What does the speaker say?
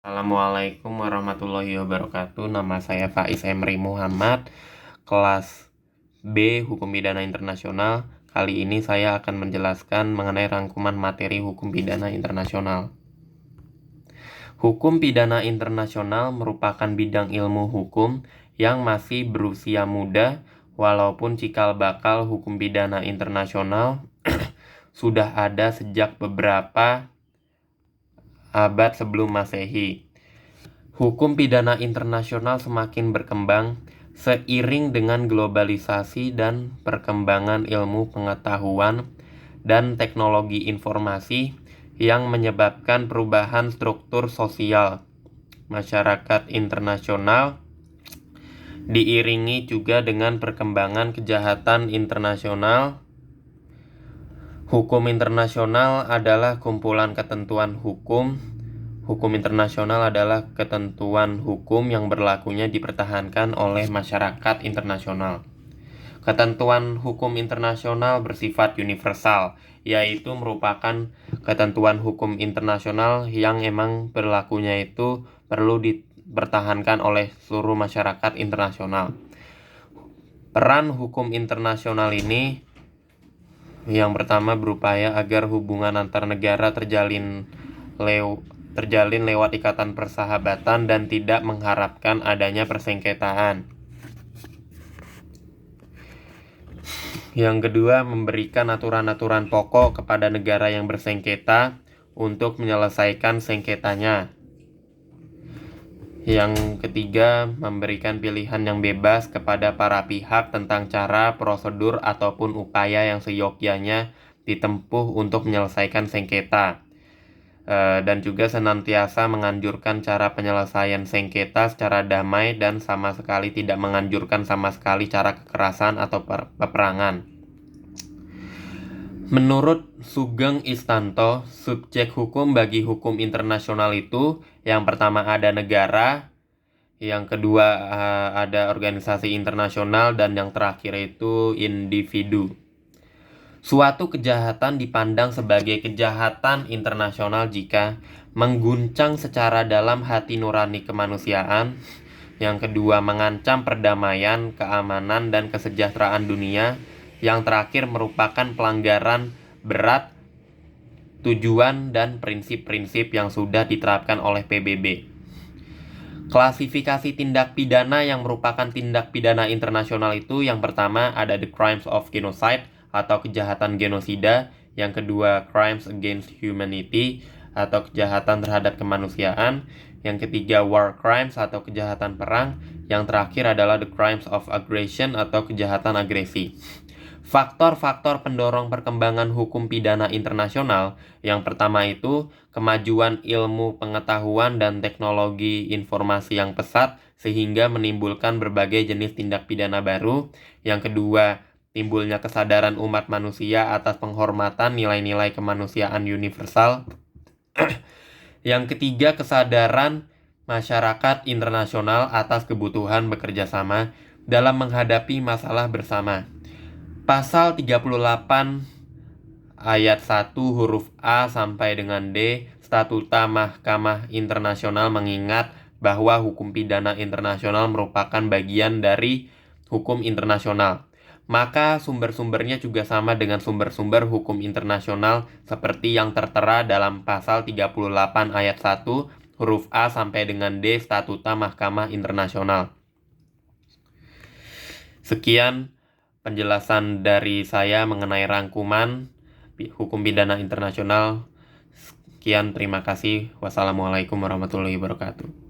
Assalamualaikum warahmatullahi wabarakatuh. Nama saya Faiz Emri Muhammad, kelas B Hukum Pidana Internasional. Kali ini saya akan menjelaskan mengenai rangkuman materi hukum pidana internasional. Hukum pidana internasional merupakan bidang ilmu hukum yang masih berusia muda, walaupun cikal bakal hukum pidana internasional sudah ada sejak beberapa abad sebelum Masehi. Hukum pidana internasional semakin berkembang seiring dengan globalisasi dan perkembangan ilmu pengetahuan dan teknologi informasi yang menyebabkan perubahan struktur sosial masyarakat internasional, diiringi juga dengan perkembangan kejahatan internasional. Hukum internasional adalah kumpulan ketentuan hukum. Hukum internasional adalah ketentuan hukum yang berlakunya dipertahankan oleh masyarakat internasional. Ketentuan hukum internasional bersifat universal, yaitu merupakan ketentuan hukum internasional yang emang berlakunya itu perlu dipertahankan oleh seluruh masyarakat internasional. Peran hukum internasional ini yang pertama berupaya agar hubungan antar negara terjalin lewat ikatan persahabatan dan tidak mengharapkan adanya persengketaan. Yang kedua, memberikan aturan-aturan pokok kepada negara yang bersengketa untuk menyelesaikan sengketanya. Yang ketiga, memberikan pilihan yang bebas kepada para pihak tentang cara, prosedur, ataupun upaya yang seyogyanya ditempuh untuk menyelesaikan sengketa. Dan juga senantiasa menganjurkan cara penyelesaian sengketa secara damai dan sama sekali tidak menganjurkan sama sekali cara kekerasan atau peperangan. Menurut Sugeng Istanto, subjek hukum bagi hukum internasional itu yang pertama ada negara, yang kedua ada organisasi internasional, dan yang terakhir itu individu. Suatu kejahatan dipandang sebagai kejahatan internasional jika mengguncang secara dalam hati nurani kemanusiaan. Yang kedua, mengancam perdamaian, keamanan, dan kesejahteraan dunia. Yang terakhir merupakan pelanggaran berat tujuan dan prinsip-prinsip yang sudah diterapkan oleh PBB. Klasifikasi tindak pidana yang merupakan tindak pidana internasional itu yang pertama ada the crimes of genocide atau kejahatan genosida, yang kedua crimes against humanity atau kejahatan terhadap kemanusiaan, yang ketiga war crimes atau kejahatan perang, yang terakhir adalah the crimes of aggression atau kejahatan agresi. Faktor-faktor pendorong perkembangan hukum pidana internasional yang pertama itu kemajuan ilmu pengetahuan dan teknologi informasi yang pesat sehingga menimbulkan berbagai jenis tindak pidana baru. Yang kedua, timbulnya kesadaran umat manusia atas penghormatan nilai-nilai kemanusiaan universal. Yang ketiga, kesadaran masyarakat internasional atas kebutuhan bekerja sama dalam menghadapi masalah bersama. Pasal 38 ayat 1 huruf A sampai dengan D Statuta Mahkamah Internasional mengingat bahwa hukum pidana internasional merupakan bagian dari hukum internasional. Maka sumber-sumbernya juga sama dengan sumber-sumber hukum internasional seperti yang tertera dalam pasal 38 ayat 1 huruf A sampai dengan D Statuta Mahkamah Internasional. Sekian penjelasan dari saya mengenai rangkuman hukum pidana internasional. Sekian, terima kasih. Wassalamualaikum warahmatullahi wabarakatuh.